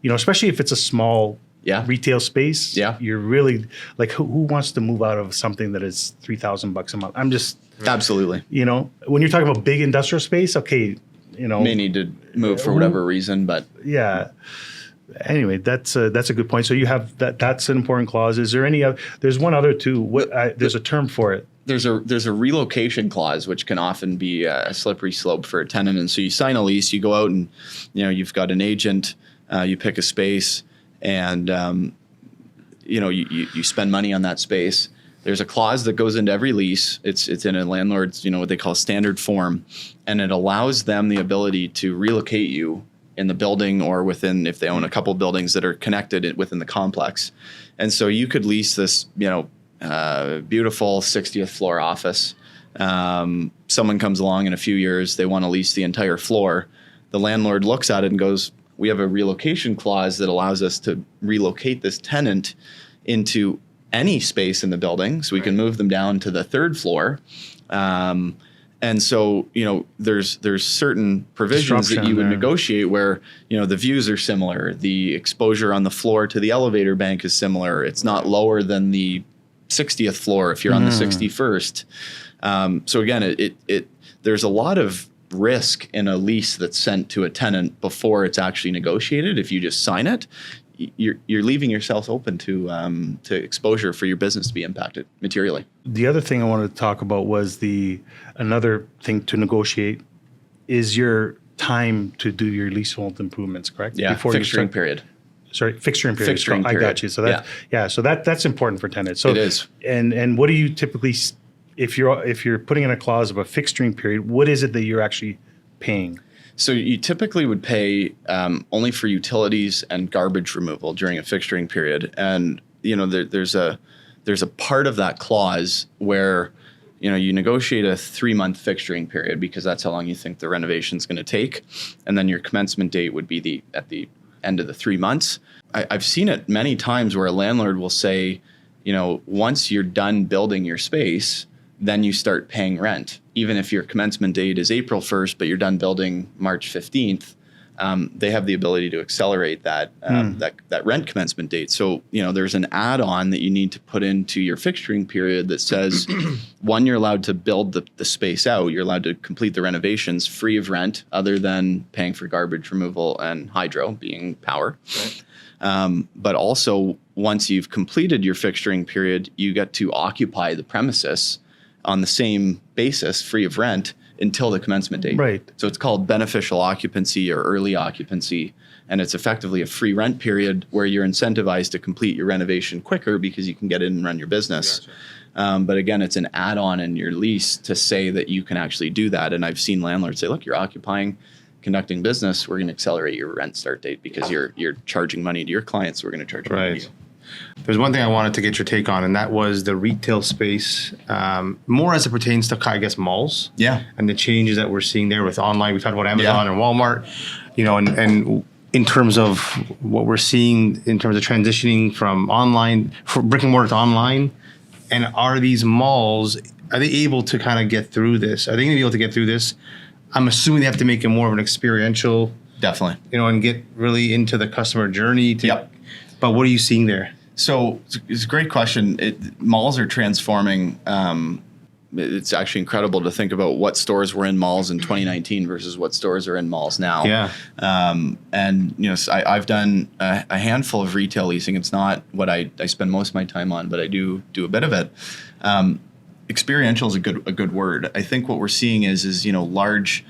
especially if it's a small retail space. Yeah. You're really like, who wants to move out of something that is $3,000 a month? I'm just Absolutely. When you're talking about big industrial space, okay, may need to move for whatever reason, but yeah. Anyway, that's a good point. So you have that. That's an important clause. Is there any other? There's one other too. There's a term for it. There's a relocation clause, which can often be a slippery slope for a tenant. And so you sign a lease, you go out and, you've got an agent, you pick a space, and, you spend money on that space. There's a clause that goes into every lease. It's in a landlord's, what they call standard form, and it allows them the ability to relocate you in the building or within, if they own a couple buildings that are connected within the complex. And so you could lease this, beautiful 60th floor office. Someone comes along in a few years, they want to lease the entire floor. The landlord looks at it and goes, we have a relocation clause that allows us to relocate this tenant into any space in the building, so we can move them down to the third floor. And so, there's certain provisions that you would negotiate where, the views are similar. The exposure on the floor to the elevator bank is similar. It's not lower than the 60th floor if you're on the 61st. So again, there's a lot of risk in a lease that's sent to a tenant before it's actually negotiated. If you just sign it, you're leaving yourself open to exposure for your business to be impacted materially. The other thing I wanted to talk about was another thing to negotiate is your time to do your leasehold improvements, correct? Yeah, fixturing period. Sorry, fixturing period. Fixturing I period. got you. So that's important for tenants. So it is. And what do you typically, if you're putting in a clause of a fixturing period, what is it that you're actually paying? So you typically would pay only for utilities and garbage removal during a fixturing period, and there's a part of that clause where you negotiate a 3-month fixturing period because that's how long you think the renovation is going to take, and then your commencement date would be at the end of the 3 months. I've seen it many times where a landlord will say, once you're done building your space, then you start paying rent. Even if your commencement date is April 1st, but you're done building March 15th, they have the ability to accelerate that rent commencement date. So, there's an add-on that you need to put into your fixturing period that says, one, you're allowed to build the space out. You're allowed to complete the renovations free of rent, other than paying for garbage removal and hydro, being power. Right. But also, once you've completed your fixturing period, you get to occupy the premises on the same basis, free of rent, until the commencement date. Right. So it's called beneficial occupancy or early occupancy, and it's effectively a free rent period where you're incentivized to complete your renovation quicker because you can get in and run your business. Gotcha. But again, it's an add-on in your lease to say that you can actually do that. And I've seen landlords say, look, you're occupying, conducting business, we're going to accelerate your rent start date because you're charging money to your clients, so we're going to charge money to you. There's one thing I wanted to get your take on, and that was the retail space, more as it pertains to, I guess, malls. Yeah. And the changes that we're seeing there with online. We talked about Amazon and Walmart, and in terms of what we're seeing in terms of transitioning from brick and mortar to online. And are these malls are they able to kind of get through this? Are they going to be able to get through this? I'm assuming they have to make it more of an experiential, Definitely. and get really into the customer journey. Yep. But what are you seeing there? So it's a great question. Malls are transforming. It's actually incredible to think about what stores were in malls in 2019 versus what stores are in malls now. Yeah. And I've done a handful of retail leasing. It's not what I spend most of my time on, but I do a bit of it. Experiential is a good word. I think what we're seeing is large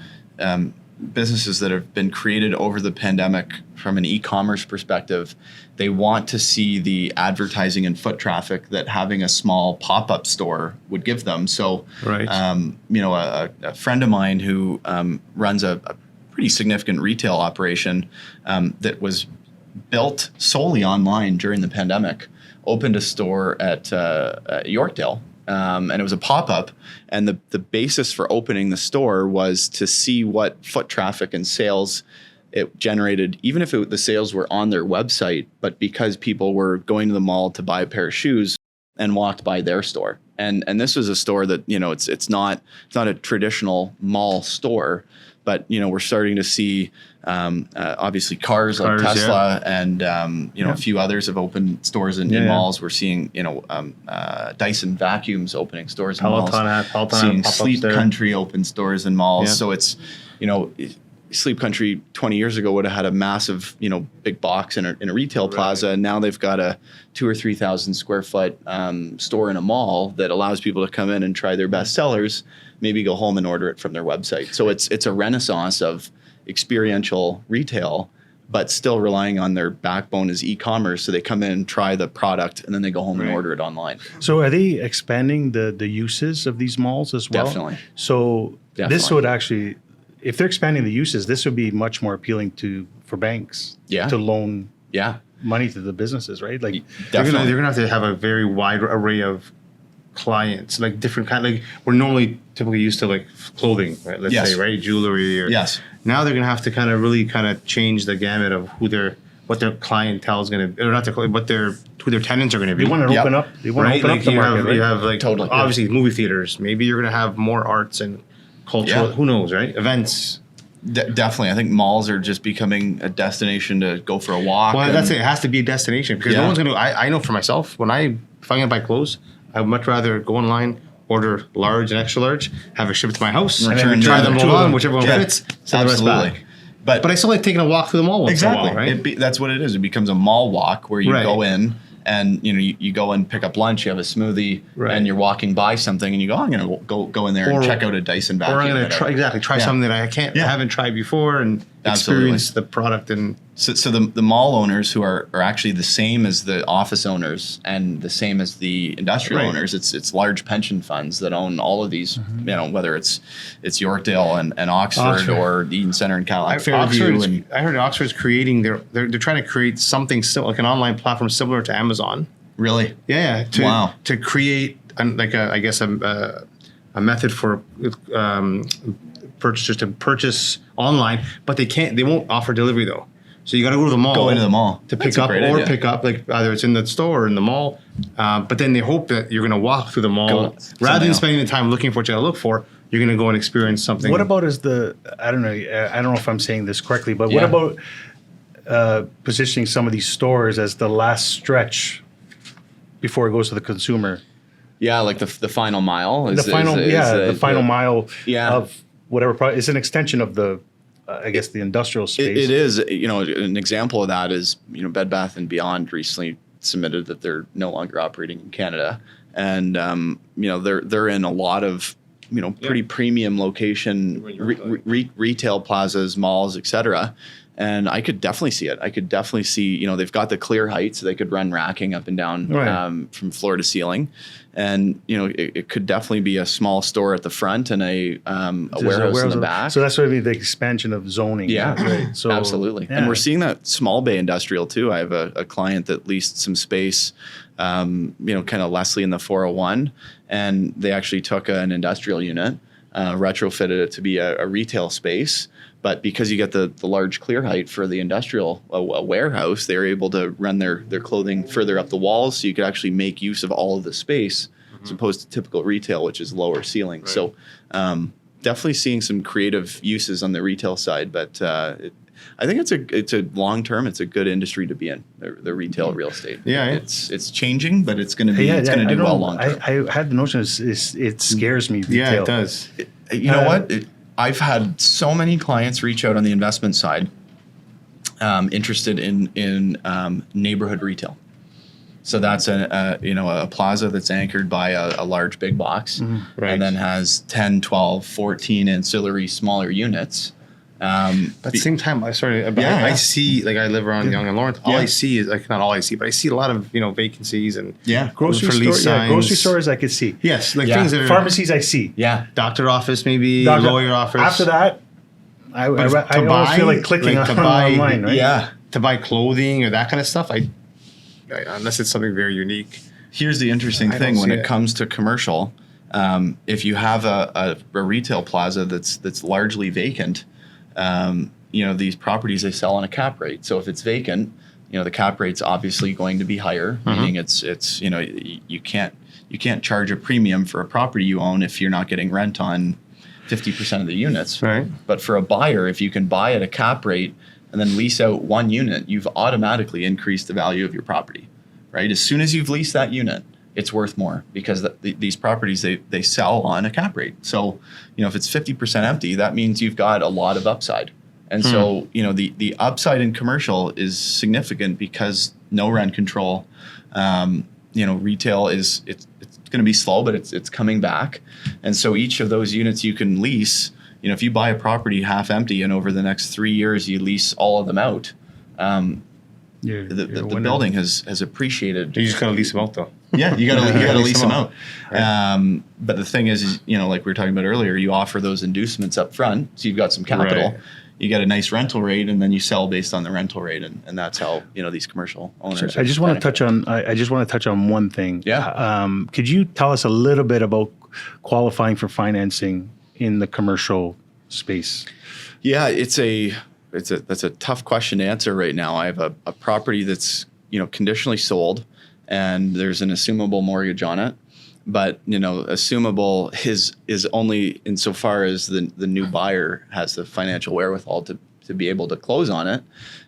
businesses that have been created over the pandemic from an e-commerce perspective. They want to see the advertising and foot traffic that having a small pop-up store would give them. So, right. A friend of mine who runs a pretty significant retail operation that was built solely online during the pandemic, opened a store at Yorkdale. And it was a pop-up, and the basis for opening the store was to see what foot traffic and sales it generated, even if the sales were on their website, but because people were going to the mall to buy a pair of shoes and walked by their store. And this was a store that, it's not a traditional mall store, but, we're starting to see obviously cars like Tesla, and a few others have opened stores in malls. We're seeing Dyson vacuums opening stores in malls. Seeing Sleep Country open stores in malls. Yeah. So it's Sleep Country 20 years ago would have had a massive big box in a retail plaza, and now they've got a 2,000 or 3,000 square foot store in a mall that allows people to come in and try their best sellers, maybe go home and order it from their website. So it's a renaissance of experiential retail, but still relying on their backbone as e-commerce. So they come in, try the product, and then they go home and order it online. So are they expanding the uses of these malls as well? Definitely. So this would actually, if they're expanding the uses, this would be much more appealing for banks to loan money to the businesses, right? Like they're gonna have to have a very wide array of clients, like different kind. Like we're normally typically used to like clothing, right? Let's say, right, jewelry. Or, now they're gonna have to kind of really change the gamut of what their clientele is gonna, or not their, who their tenants are gonna be. They want to open up. They want to open up the market. Right? You have obviously movie theaters. Maybe you're gonna have more arts and cultural. Who knows, right? Events. Definitely. I think malls are just becoming a destination to go for a walk. Well, that's it. It has to be a destination because no one's going to. I know for myself, if I'm going to buy clothes, I would much rather go online, order large and extra large, have it shipped to my house, and then try them all on, whichever one fits. Absolutely. But I still like taking a walk through the mall once in a while, right? That's what it is. It becomes a mall walk where you go in and you go and pick up lunch, you have a smoothie, and you're walking by something, and you go, I'm going to go in there and check out a Dyson vacuum. Or I'm going to try something that I haven't tried before and experience the product. And so the mall owners who are actually the same as the office owners and the same as the industrial owners. It's large pension funds that own all of these. Whether it's Yorkdale and Oxford or the Eden Center in Cadillac Fairview. I heard Oxford's creating they're trying to create something like an online platform similar to Amazon. Really? Yeah. To create a method for purchasers to purchase online, but they won't offer delivery though. So you got to go to the mall. Go into the mall to pick up pick up, like either it's in the store or in the mall. But then they hope that you're going to walk through the mall rather than spending the time looking for what you got to look for. You're going to go and experience something. What about I don't know if I'm saying this correctly, but what about positioning some of these stores as the last stretch before it goes to the consumer? Yeah, like the final mile. The final mile of whatever product. It's an extension of the industrial space. It is. An example of that is, Bed Bath & Beyond recently submitted that they're no longer operating in Canada, and they're in a lot of pretty premium location retail plazas, malls, etc. And I could definitely see it. I could definitely see, they've got the clear height, so they could run racking up and down from floor to ceiling. And, it could definitely be a small store at the front and a warehouse in the back. So that's what I mean, the expansion of zoning. Yeah, right. So, absolutely. Yeah. And we're seeing that small bay industrial too. I have a client that leased some space, kind of Leslie in the 401, and they actually took an industrial unit, retrofitted it to be a retail space. But because you get the large clear height for the industrial warehouse, they're able to run their clothing further up the walls, so you could actually make use of all of the space. as opposed to typical retail, which is lower ceiling. Right. So definitely seeing some creative uses on the retail side, but I think it's a long term. It's a good industry to be in, the retail real estate. Yeah, it's changing, but it's going to be it's going to do well long term. I had the notion it scares me. Retail. Yeah, it does. You know what? I've had so many clients reach out on the investment side, interested in neighborhood retail. So that's a plaza that's anchored by a large big box, Right. and then has 10, 12, 14 ancillary smaller units. At the same time, I see, like, I live around Yonge and Lawrence. All I see is, like, not all I see, but I see a lot of, vacancies and grocery lease signs. grocery stores I could see. Yes, like things that are Pharmacies I see. Yeah. doctor office, maybe lawyer office. After that, I almost feel like clicking to on buy, online, right? Yeah. to buy clothing or that kind of stuff. I unless it's something very unique. Here's the interesting I thing don't when see it it. comes to commercial. If you have a retail plaza that's largely vacant, these properties, they sell on a cap rate. So if it's vacant, the cap rate's obviously going to be higher, meaning it's you can't charge a premium for a property you own if you're not getting rent on 50% of the units. Right. But for a buyer, if you can buy at a cap rate and then lease out one unit, you've automatically increased the value of your property, right? As soon as you've leased that unit, it's worth more because these properties, they sell on a cap rate. So, if it's 50% empty, that means you've got a lot of upside. And so, the upside in commercial is significant because no rent control. Retail it's going to be slow, but it's coming back. And so each of those units you can lease, if you buy a property half empty and over the next 3 years you lease all of them out, the building has appreciated. You just gotta lease them out, though. Yeah, you gotta lease them out. Right. But the thing is, like we were talking about earlier, you offer those inducements up front, so you've got some capital. Right. You get a nice rental rate, and then you sell based on the rental rate, and that's how these commercial owners. I just want to touch on. I just want to touch on one thing. Yeah. Could you tell us a little bit about qualifying for financing in the commercial space? Yeah, that's a tough question to answer right now. I have a property that's conditionally sold, and there's an assumable mortgage on it. But assumable is only insofar as the new buyer has the financial wherewithal to be able to close on it.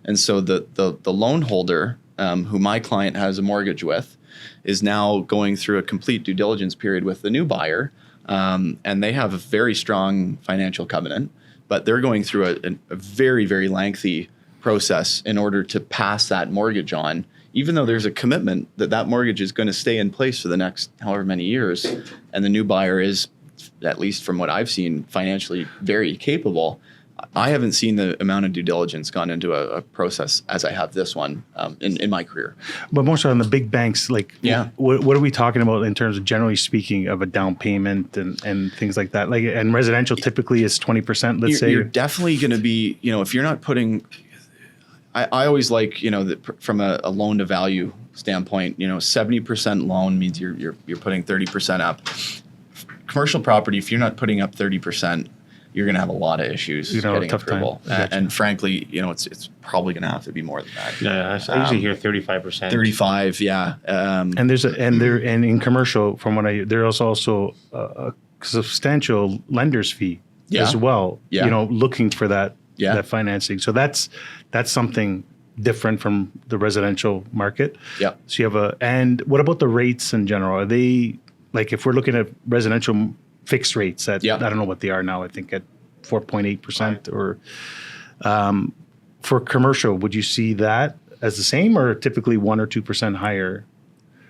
And so the loan holder, who my client has a mortgage with, is now going through a complete due diligence period with the new buyer, and they have a very strong financial covenant, but they're going through a very, very lengthy process in order to pass that mortgage on, even though there's a commitment that mortgage is going to stay in place for the next however many years, and the new buyer is, at least from what I've seen, financially very capable. I haven't seen the amount of due diligence gone into a process as I have this one in my career. But more so on the big banks, like, what are we talking about in terms of, generally speaking, of a down payment and things like that? Like, and residential typically is 20%, let's say. You're definitely going to be, if you're not putting, I always like, that from a loan to value standpoint, 70% loan means you're putting 30% up. Commercial property, if you're not putting up 30%, you're going to have a lot of issues getting approval. And frankly, it's probably going to have to be more than that. Yeah, I usually hear 35%. 35, yeah. And in commercial, from what there's also a substantial lender's fee as well. Yeah. Looking for that financing. So that's something different from the residential market. Yeah. So you have and what about the rates in general? Are they, like, if we're looking at residential fixed rates at, I don't know what they are now, I think at 4.8% or for commercial, would you see that as the same or typically 1 or 2% higher?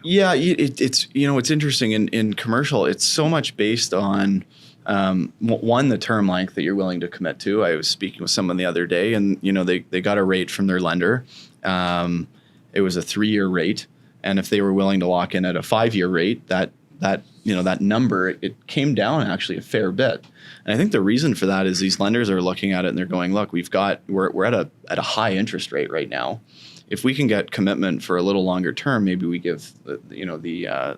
Yeah, it's interesting in commercial, it's so much based on one, the term length that you're willing to commit to. I was speaking with someone the other day, and they got a rate from their lender. It was a 3-year rate, and if they were willing to lock in at a 5-year rate, that number, it came down actually a fair bit. And I think the reason for that is these lenders are looking at it and they're going, look, we're at a high interest rate right now. If we can get commitment for a little longer term, maybe we give the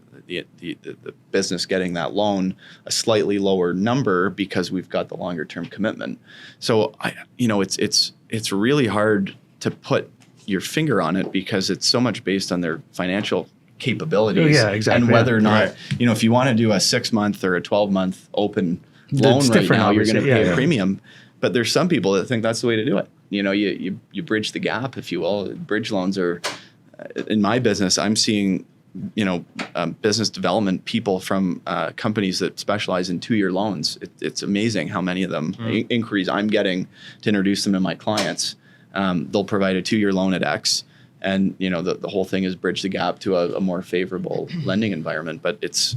business getting that loan a slightly lower number because we've got the longer term commitment. So it's really hard to put your finger on it because it's so much based on their financial capabilities. Yeah, exactly. And whether or not, Right. if you want to do a 6-month or a 12-month open loan It's right different, now, you're going to obviously. pay Yeah. a premium. But there's some people that think that's the way to do it. You bridge the gap, if you will. Bridge loans are, in my business, I'm seeing, business development people from companies that specialize in 2-year loans. It's amazing how many of them inquiries I'm getting to introduce them to my clients. They'll provide a 2-year loan at X, and the whole thing is bridge the gap to a more favorable lending environment. But it's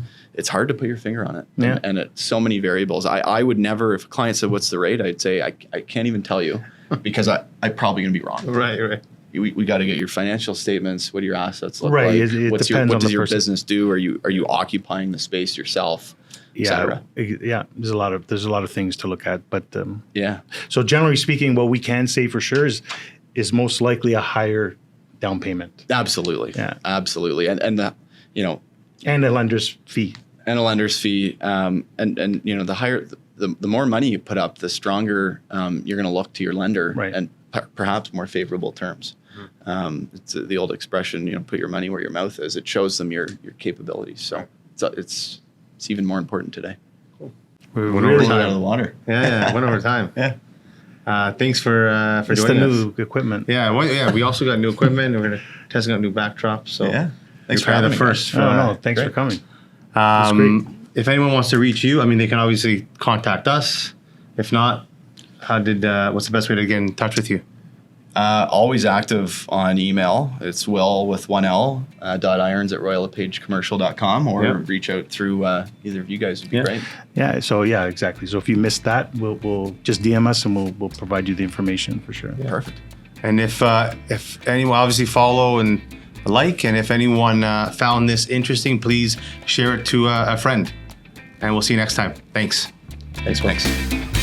hard to put your finger on it, Yeah. and it's so many variables. I would never, if a client said, "What's the rate?" I'd say, I can't even tell you because I'm probably going to be wrong. Right. We got to get your financial statements. What do your assets look Right, like? it What depends on does the your person. business do? Are you occupying the space yourself? Et cetera? Yeah. There's a lot of things to look at, but Yeah. so generally speaking, what we can say for sure is most likely a higher down payment Absolutely. Yeah. Absolutely. And the and a lender's fee. and a lender's fee, and the higher the more money you put up, the stronger you're going to look to your lender, Right. and perhaps more favorable terms. It's the old expression, put your money where your mouth is. It shows them your capabilities. So it's even more important today. We're Went really over Out time. of the water. Yeah, went over time. Yeah. Thanks for it's the joining us. new equipment. Yeah, we also got new equipment. We're testing out new backdrops. So Yeah. Thanks you're for kind having of the me, first. No, thanks great. for coming. Um, if anyone wants to reach you, they can obviously contact us. If not, what's the best way to get in touch with you? Always active on email. It's Wil with 1L .irons@royallepagecommercial.com, or Yeah. reach out through either of you guys would be Yeah. great. Yeah. So yeah, exactly. So if you missed that, we'll just DM us and we'll provide you the information for sure. Perfect. And if anyone, obviously follow and like, and if anyone found this interesting, please share it to a friend. And we'll see you next time. Thanks. Thanks.